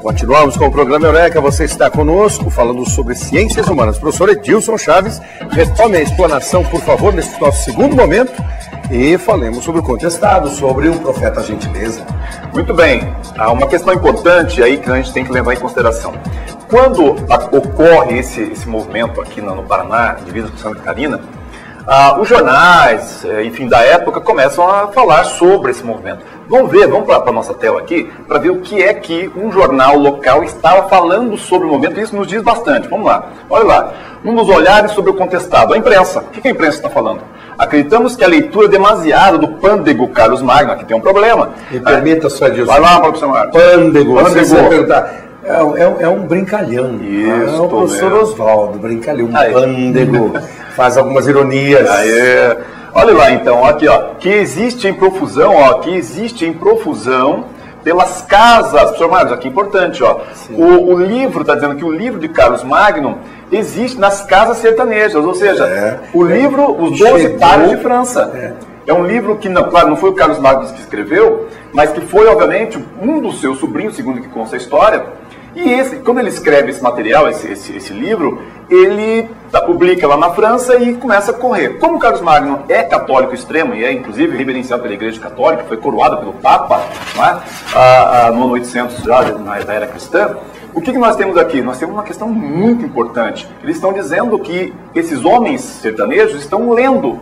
Continuamos com o programa Eureka. Você está conosco falando sobre ciências humanas. Professor Edilson Chaves, retome a explanação, por favor, nesse nosso segundo momento e falemos sobre o contestado, sobre o profeta Gentileza. Muito bem. Há uma questão importante aí que a gente tem que levar em consideração. Quando ocorre esse movimento aqui no Paraná, divisa com Santa Catarina, os jornais, enfim, da época começam a falar sobre esse movimento. Vamos para a nossa tela aqui, para ver o que é que um jornal local estava falando sobre o movimento, e isso nos diz bastante. Vamos lá, olha lá. Um dos olhares sobre o contestado, a imprensa. O que a imprensa está falando? Acreditamos que a leitura demasiada do pândego Carlos Magno, aqui tem um problema. Me permita só, Edilson. Vai lá, professor Marcos. Pândego, você vai perguntar. É um brincalhão. Isso, é o professor Oswaldo, brincalhão, pândego. Faz algumas ironias. Olha lá então, aqui ó, que existe em profusão pelas casas, professor Marcos, aqui é importante, ó. O livro está dizendo que o livro de Carlos Magno existe nas casas sertanejas, ou seja, o livro Os 12 Pares de França. É um livro que, claro, não foi o Carlos Magno que escreveu, mas que foi, obviamente, um dos seus sobrinhos, segundo que consta a história. E quando ele escreve esse material, esse livro, ele publica lá na França e começa a correr. Como Carlos Magno é católico extremo e é inclusive reverenciado pela Igreja Católica, foi coroado pelo Papa, não é? No ano 800 já da era cristã, o que nós temos aqui? Nós temos uma questão muito importante. Eles estão dizendo que esses homens sertanejos estão lendo.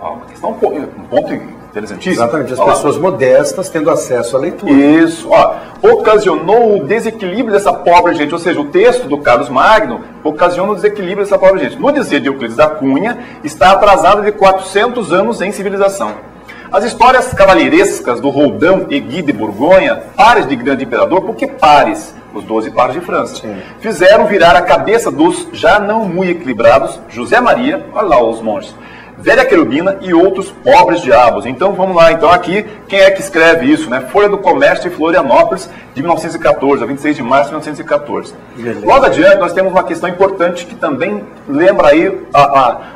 Uma questão, um ponto interessantíssimo. Exatamente, as pessoas modestas tendo acesso à leitura. Isso, ocasionou o desequilíbrio dessa pobre gente, ou seja, o texto do Carlos Magno ocasiona o desequilíbrio dessa pobre gente. No dizer de Euclides da Cunha, está atrasado de 400 anos em civilização. As histórias cavalheirescas do Roldão e Guy de Borgonha, pares de grande imperador, porque pares, os 12 pares de França, fizeram virar a cabeça dos já não muito equilibrados José Maria, olha lá os monges, Velha Querubina e outros pobres diabos. Então vamos lá, então aqui, quem é que escreve isso, né? Folha do Comércio de Florianópolis, de 1914, a 26 de março de 1914. Logo adiante, nós temos uma questão importante que também lembra aí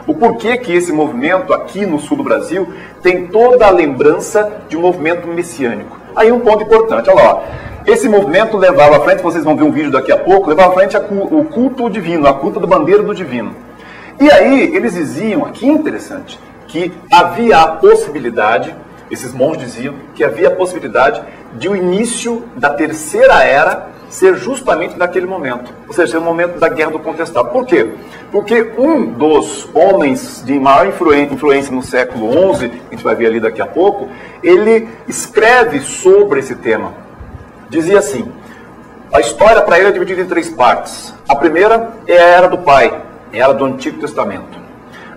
o porquê que esse movimento aqui no sul do Brasil tem toda a lembrança de um movimento messiânico. Aí um ponto importante, olha lá, ó. Esse movimento levava à frente, vocês vão ver um vídeo daqui a pouco, levava à frente o culto divino, a culto da bandeira do divino. E aí, eles diziam, aqui interessante, que havia a possibilidade, esses monges diziam, que havia a possibilidade de o início da terceira era ser justamente naquele momento. Ou seja, ser o momento da Guerra do Contestado. Por quê? Porque um dos homens de maior influência no século XI, que a gente vai ver ali daqui a pouco, ele escreve sobre esse tema. Dizia assim, a história para ele é dividida em 3 partes. A primeira é a Era do Pai, era do Antigo Testamento.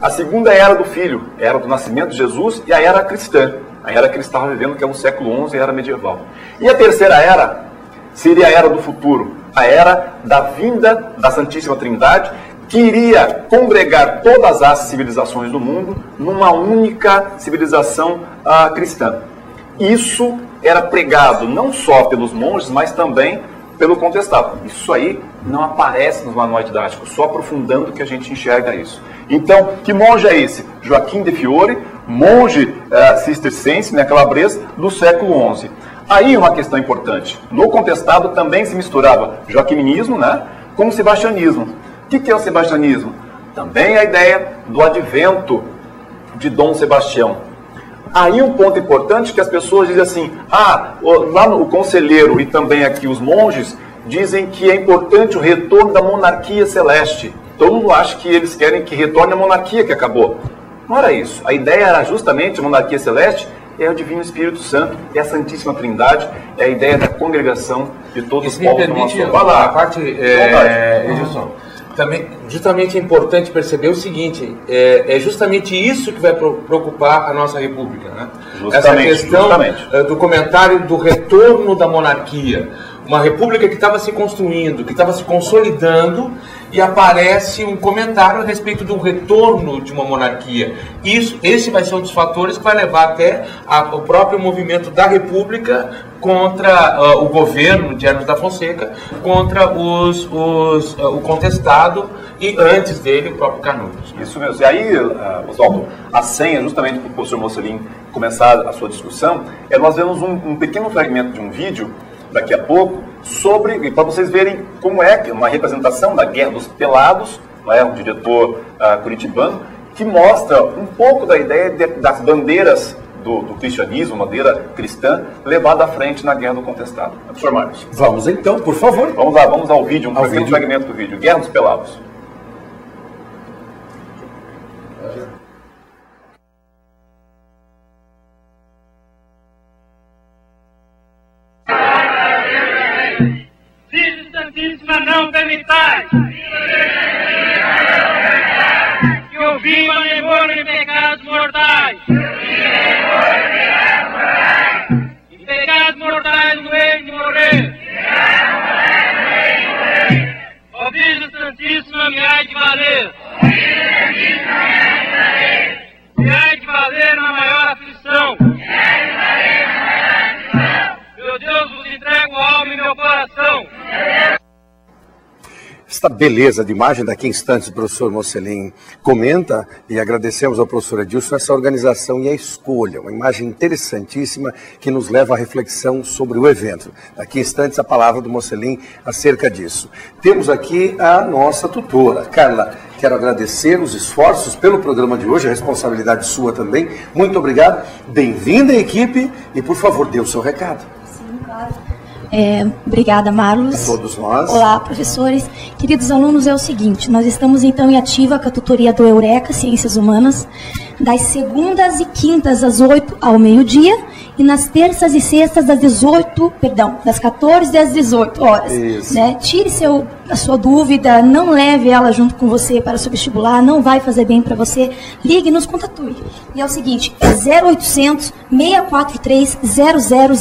A segunda é a Era do Filho, era do nascimento de Jesus, e a Era Cristã, a Era que ele estava vivendo, que é o século XI, a Era Medieval. E a terceira Era seria a Era do Futuro, a Era da vinda da Santíssima Trindade, que iria congregar todas as civilizações do mundo numa única civilização cristã. Isso era pregado não só pelos monges, mas também pelo contestado. Isso aí não aparece nos manuais didáticos, só aprofundando que a gente enxerga isso. Então, que monge é esse? Joaquim de Fiore, monge cistercense, né, calabrês, do século XI. Aí uma questão importante. No contestado também se misturava joaquiminismo, né, com o sebastianismo. O que é o sebastianismo? Também a ideia do advento de Dom Sebastião. Aí um ponto importante que as pessoas dizem assim, lá o conselheiro e também aqui os monges dizem que é importante o retorno da monarquia celeste. Todo mundo acha que eles querem que retorne a monarquia que acabou. Não era isso. A ideia era justamente a monarquia celeste, é o Divino Espírito Santo, é a Santíssima Trindade, é a ideia da congregação de todos os povos do nosso povo. Vai lá. A parte, Edilson, também, justamente é importante perceber o seguinte, é justamente isso que vai preocupar a nossa República, né? Essa questão do comentário do retorno da monarquia. uma república que estava se construindo, que estava se consolidando, e aparece um comentário a respeito do retorno de uma monarquia. Esse vai ser um dos fatores que vai levar até o próprio movimento da república contra o governo de Hermes da Fonseca, contra o contestado e antes dele o próprio Canudos. Isso mesmo. E aí, Oswaldo, a senha justamente para o professor Mocelin começar a sua discussão, nós vemos um pequeno fragmento de um vídeo daqui a pouco, para vocês verem como é uma representação da Guerra dos Pelados, um diretor curitibano, que mostra um pouco da ideia das bandeiras do cristianismo, bandeira cristã, levada à frente na Guerra do Contestado. Professor Marcos. Vamos então, por favor. Vamos lá, vamos ao vídeo, pequeno fragmento do vídeo. Guerra dos Pelados. Não permitais que eu viva nem em pecados mortais. E pecados mortais no meio de morrer. Ó Virgem Santíssima, me há de valer. Me há de valer na maior aflição. Meu Deus, vos entrego a alma e meu coração. Esta beleza de imagem, daqui a instantes o professor Mocelin comenta, e agradecemos ao professor Edilson essa organização e a escolha, uma imagem interessantíssima que nos leva à reflexão sobre o evento. Daqui a instantes a palavra do Mocelin acerca disso. Temos aqui a nossa tutora, Carla. Quero agradecer os esforços pelo programa de hoje, a responsabilidade sua também. Muito obrigado, bem-vinda à equipe e por favor dê o seu recado. Sim, claro. Obrigada, Marlos. A todos nós. Olá, professores. Queridos alunos, é o seguinte, nós estamos então em ativa com a tutoria do Eureka Ciências Humanas, das segundas e quintas às 8 ao meio-dia e nas terças e sextas das 14 às 18 horas. Isso. Né? Tire a sua dúvida, não leve ela junto com você para o seu vestibular, não vai fazer bem para você. Ligue e nos contatue. E é o seguinte, 0800 643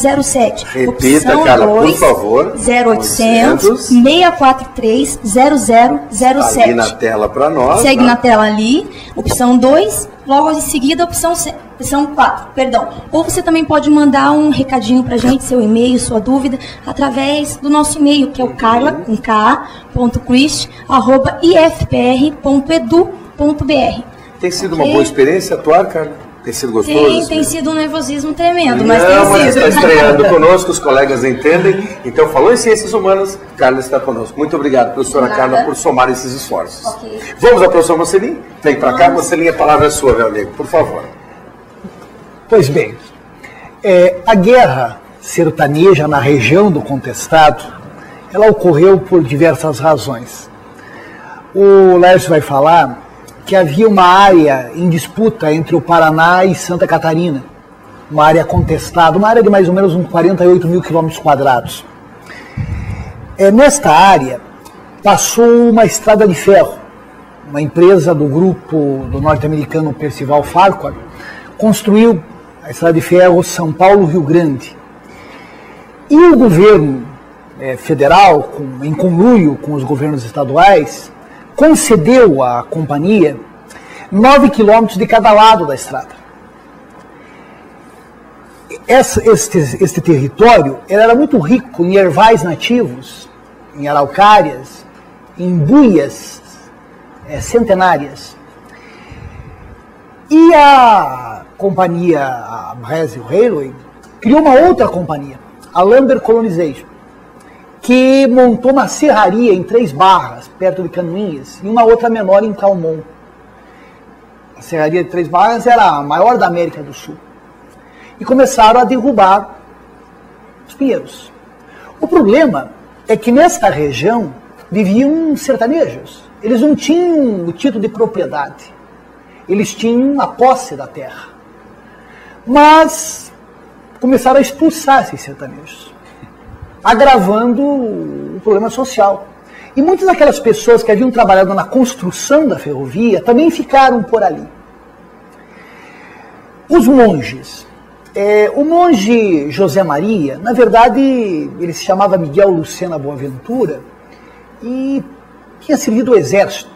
0007. Repita, Carla, por favor. 0800 643 0007. Ali na tela para nós. Segue na tela ali, opção 2, logo em seguida opção 4, perdão. Ou você também pode mandar um recadinho pra gente, seu e-mail, sua dúvida, através do nosso e-mail, que é o carla.crist@ifpr.edu.br. Tem sido uma boa experiência atuar, Carla? Tem sido gostoso? Tem sido um nervosismo tremendo, mas tem sido. Está estreando conosco, os colegas entendem. Então, falou em Ciências Humanas, Carla está conosco. Muito obrigado, professora Carla, por somar esses esforços. Okay. Vamos ao professor Mocelin? Vem para cá, Mocelin, a palavra é sua, meu amigo, por favor. Pois bem, a guerra sertaneja na região do Contestado, ela ocorreu por diversas razões. O Lércio vai falar que havia uma área em disputa entre o Paraná e Santa Catarina, uma área contestada, uma área de mais ou menos uns 48 mil quilômetros quadrados. Nesta área passou uma estrada de ferro, uma empresa do grupo do norte-americano Percival Farquhar construiu a estrada de ferro São Paulo-Rio Grande. E o governo federal, em conluio com os governos estaduais, concedeu à companhia 9 quilômetros de cada lado da estrada. Este território era muito rico em ervais nativos, em araucárias, em buias centenárias. E a companhia, a Brazil Railway, criou uma outra companhia, a Lumber Colonization, que montou uma serraria em 3 Barras, perto de Canoinhas, e uma outra menor em Calmon. A serraria de 3 Barras era a maior da América do Sul. E começaram a derrubar os pinheiros. O problema é que nesta região viviam sertanejos. Eles não tinham o título de propriedade. Eles tinham a posse da terra. Mas começaram a expulsar esses sertanejos, agravando o problema social. E muitas daquelas pessoas que haviam trabalhado na construção da ferrovia também ficaram por ali. Os monges O monge José Maria, na verdade, ele se chamava Miguel Lucena Boaventura e tinha servido o exército.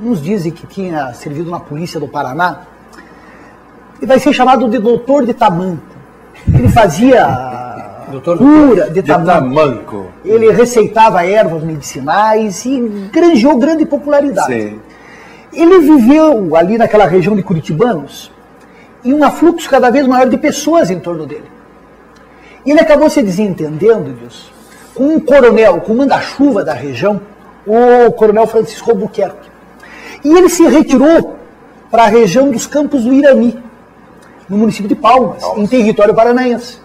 Uns dizem que tinha servido na polícia do Paraná. E vai ser chamado de doutor de tamanco. Ele fazia cura de tamanco. Ele receitava ervas medicinais e granjeou grande popularidade. Sim. Ele viveu ali naquela região de Curitibanos e um afluxo cada vez maior de pessoas em torno dele. E ele acabou se desentendendo disso com um coronel, com o manda-chuva da região, o coronel Francisco Albuquerque. E ele se retirou para a região dos Campos do Irani, no município de Palmas, em território paranaense.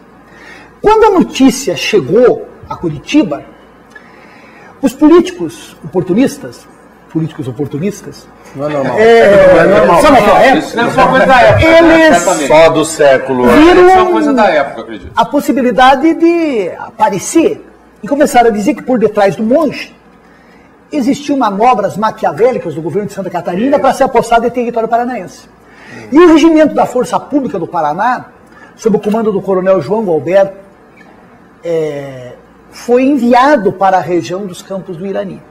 Quando a notícia chegou a Curitiba, os políticos oportunistas, não é normal. Não é normal. Só naquela época. Isso não é só coisa da época. Eles Só do século. viram Isso é uma coisa da época, acredito. a possibilidade de aparecer e começaram a dizer que por detrás do monge existiam manobras maquiavélicas do governo de Santa Catarina para ser apossado em território paranaense. E o regimento da Força Pública do Paraná, sob o comando do coronel João Alberto, foi enviado para a região dos Campos do Irani.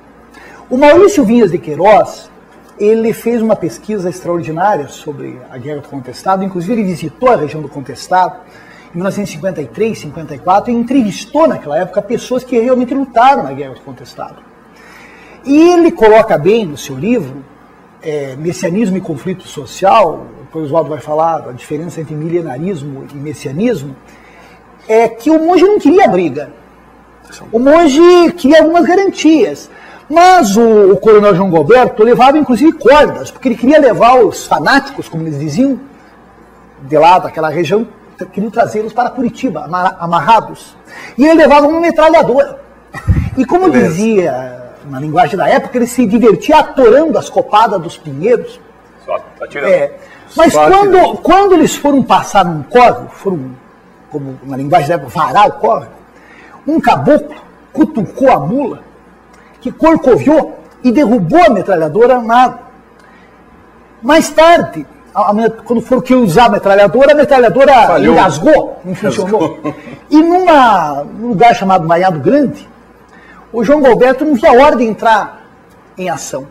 O Maurício Vinhas de Queiroz, ele fez uma pesquisa extraordinária sobre a Guerra do Contestado, inclusive ele visitou a região do Contestado em 1953, 54, e entrevistou naquela época pessoas que realmente lutaram na Guerra do Contestado. E ele coloca bem no seu livro, Messianismo e Conflito Social, depois o Oswaldo vai falar a diferença entre milenarismo e messianismo, que o monge não queria briga. O monge queria algumas garantias. Mas o coronel João Galberto levava inclusive cordas, porque ele queria levar os fanáticos, como eles diziam, de lá daquela região, queriam trazê-los para Curitiba, amarrados. E ele levava uma metralhadora. E como dizia na linguagem da época, ele se divertia atorando as copadas dos pinheiros. Só atirando. Mas quando eles foram passar num córrego, como na linguagem da época, varar o córrego, um caboclo cutucou a mula, que corcoviou e derrubou a metralhadora na água. Mais tarde, quando foram que usar a metralhadora falhou. engasgou, não funcionou. E num lugar chamado Maiado Grande, o João Galberto não via a ordem entrar em ação.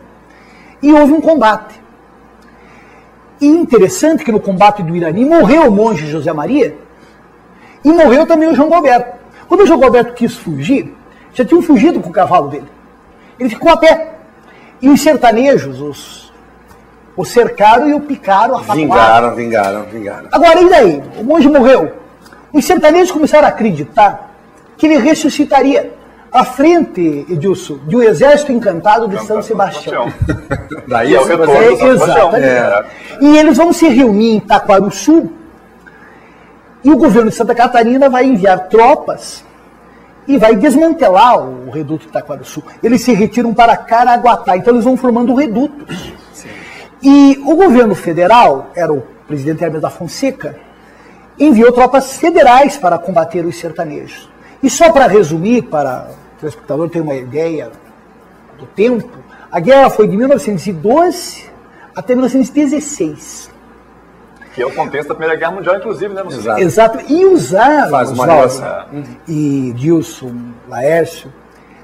E houve um combate. E interessante que no combate do Irani morreu o monge José Maria e morreu também o João Galberto. Quando o João Galberto quis fugir, já tinham fugido com o cavalo dele. Ele ficou a pé. E os sertanejos o cercaram e o picaram, afatuaram. Vingaram. Agora, e daí? O monge morreu. Os sertanejos começaram a acreditar que ele ressuscitaria à frente, Edilson, de um exército encantado de São Sebastião. Daí é o retorno do São Sebastião. E eles vão se reunir em Taquarussu e o governo de Santa Catarina vai enviar tropas e vai desmantelar o reduto de Taquarussu. Eles se retiram para Caraguatá, então eles vão formando redutos. Sim. E o governo federal, era o presidente Hermes da Fonseca, enviou tropas federais para combater os sertanejos. E só para resumir, para o telespectador ter uma ideia do tempo, a guerra foi de 1912 até 1916. Que é o contexto da Primeira Guerra Mundial, inclusive, né? Exato. E usaram, Oswaldo e Dilson, Laércio,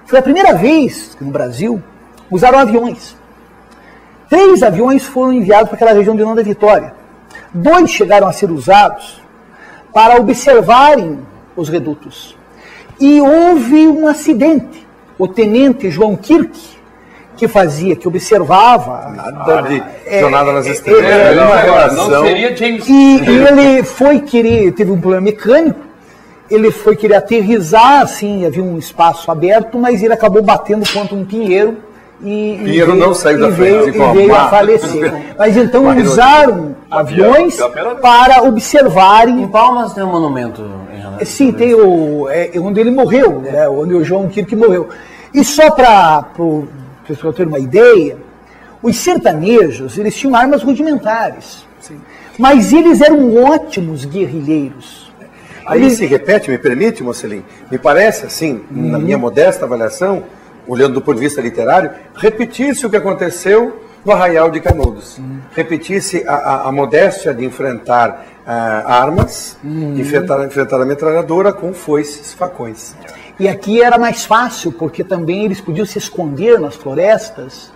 foi a primeira vez que no Brasil usaram aviões. 3 aviões foram enviados para aquela região de Nova Vitória. 2 chegaram a ser usados para observarem os redutos. E houve um acidente. O tenente João Kirk, que observava... Nada de Jornada nas Estrelas. Não seria James. E ele foi querer, teve um problema mecânico, ele foi querer aterrissar, assim, havia um espaço aberto, mas ele acabou batendo contra um pinheiro Pinheiro não saiu da frente. E veio a falecer. Mas então usaram aviões para observarem... Em Palmas tem um monumento em relação. Sim, tem onde ele morreu, né, onde o João Kirk morreu. E só para eu ter uma ideia, os sertanejos, eles tinham armas rudimentares. Sim. Mas eles eram ótimos guerrilheiros. Aí se repete, me permite, Mocelin? Me parece, assim, na minha modesta avaliação, olhando do ponto de vista literário, repetisse o que aconteceu no Arraial de Canudos. Repetisse a modéstia de enfrentar armas, enfrentar a metralhadora com foices, facões. E aqui era mais fácil, porque também eles podiam se esconder nas florestas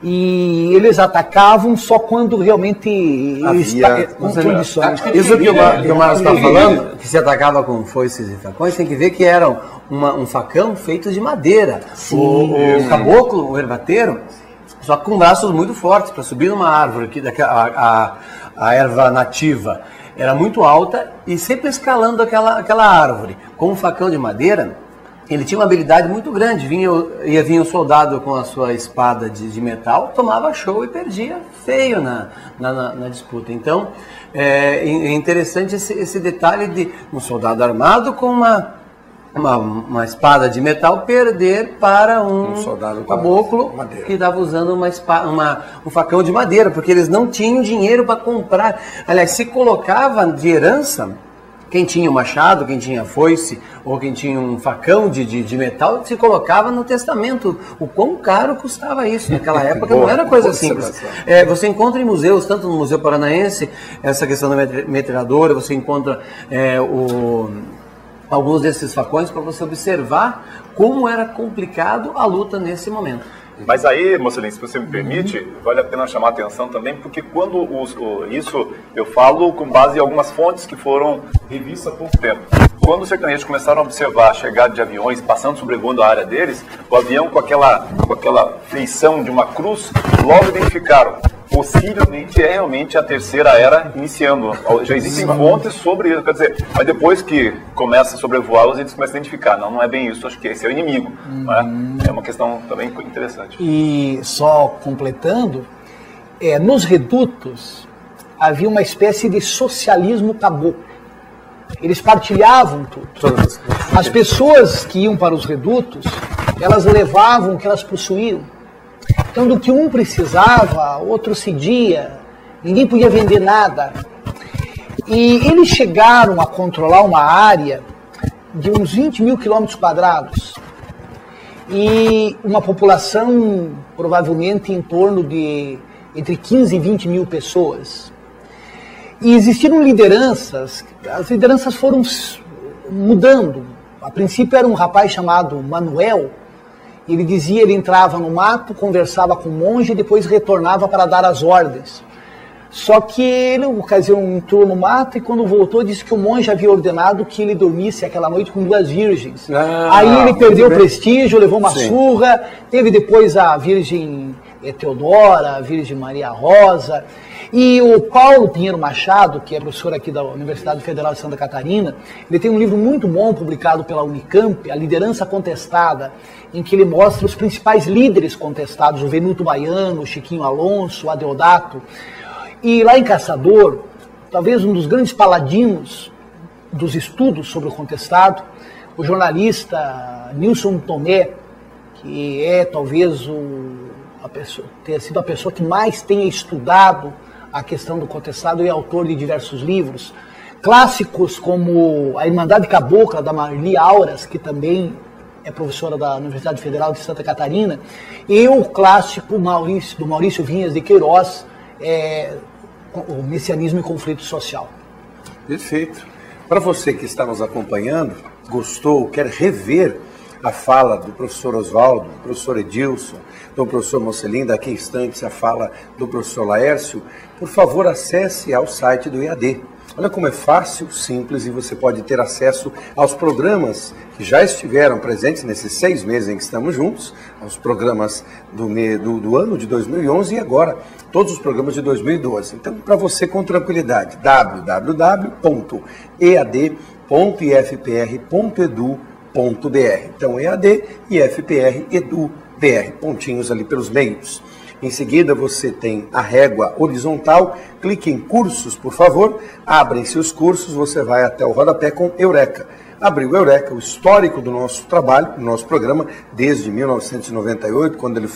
e eles atacavam só quando realmente com condições. Isso que o Marcos está falando, que se atacava com foices e facões, tem que ver que era um facão feito de madeira. O caboclo, o herbateiro, só com braços muito fortes para subir numa árvore, a erva nativa era muito alta e sempre escalando aquela árvore. Com um facão de madeira, ele tinha uma habilidade muito grande. Ia vir um soldado com a sua espada de metal, tomava show e perdia feio na disputa. Então, é interessante esse detalhe de um soldado armado com uma espada de metal perder para um soldado caboclo que estava usando um facão de madeira, porque eles não tinham dinheiro para comprar. Aliás, se colocava de herança, quem tinha um machado, quem tinha foice, ou quem tinha um facão de metal, se colocava no testamento o quão caro custava isso. Naquela época não era coisa simples. Você encontra em museus, tanto no Museu Paranaense, essa questão da metralhadora, você encontra alguns desses facões para você observar como era complicado a luta nesse momento. Mas aí, Mocelin, se você me permite, vale a pena chamar a atenção também, porque quando isso eu falo com base em algumas fontes que foram revistas há pouco tempo. Quando os sertanejos começaram a observar a chegada de aviões passando, sobrevoando a área deles, o avião com aquela feição de uma cruz, logo identificaram. Possivelmente é realmente a terceira era iniciando. Já existem fontes sobre isso, quer dizer, mas depois que começa a sobrevoá-los, eles começam a identificar. Não é bem isso, acho que esse é o inimigo. Né? É uma questão também interessante. E só completando, nos redutos havia uma espécie de socialismo caboclo. Eles partilhavam tudo. As pessoas que iam para os redutos, elas levavam o que elas possuíam. Então, do que um precisava, outro cedia, ninguém podia vender nada. E eles chegaram a controlar uma área de uns 20 mil quilômetros quadrados e uma população provavelmente em torno de entre 15 e 20 mil pessoas. E existiram lideranças, as lideranças foram mudando. A princípio era um rapaz chamado Manuel. Ele dizia, ele entrava no mato, conversava com o monge e depois retornava para dar as ordens. Só que ele, uma ocasião, entrou no mato e quando voltou disse que o monge havia ordenado que ele dormisse aquela noite com 2 virgens. Aí ele perdeu o prestígio, levou uma surra, teve depois a Virgem Teodora, a Virgem Maria Rosa. E o Paulo Pinheiro Machado, que é professor aqui da Universidade Federal de Santa Catarina, ele tem um livro muito bom publicado pela Unicamp, A Liderança Contestada, em que ele mostra os principais líderes contestados, o Venuto Baiano, o Chiquinho Alonso, o Adeodato. E lá em Caçador, talvez um dos grandes paladinos dos estudos sobre o contestado, o jornalista Nilson Tomé, que é talvez tenha sido a pessoa que mais tenha estudado a questão do contestado e autor de diversos livros. Clássicos como A Irmandade Cabocla, da Marli Auras, que também é professora da Universidade Federal de Santa Catarina, e o clássico do Maurício Vinhas de Queiroz, o Messianismo e Conflito Social. Perfeito. Para você que está nos acompanhando, gostou, quer rever a fala do professor Oswaldo, do professor Edilson, do professor Mocelin, daqui a instantes a fala do professor Laércio, por favor acesse ao site do EAD. Olha como é fácil, simples e você pode ter acesso aos programas que já estiveram presentes nesses 6 meses em que estamos juntos, aos programas do ano de 2011 e agora todos os programas de 2012. Então, para você com tranquilidade, www.ead.ifpr.edu.br. Então, EAD e FPR Edu.br, pontinhos ali pelos meios. Em seguida, você tem a régua horizontal, clique em cursos, por favor, abrem-se os cursos, você vai até o rodapé com Eureka. abriu o Eureka, o histórico do nosso trabalho, do nosso programa, desde 1998, quando ele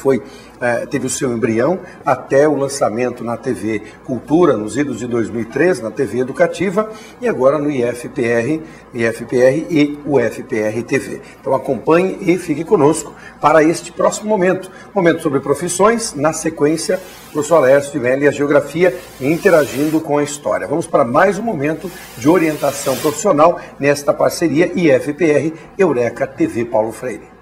teve o seu embrião, até o lançamento na TV Cultura, nos idos de 2003, na TV Educativa, e agora no IFPR e o FPR TV. Então acompanhe e fique conosco para este próximo momento. Momento sobre profissões, na sequência, o professor Laércio de Mello e a geografia interagindo com a história. Vamos para mais um momento de orientação profissional nesta parceria IFPR Eureka TV Paulo Freire.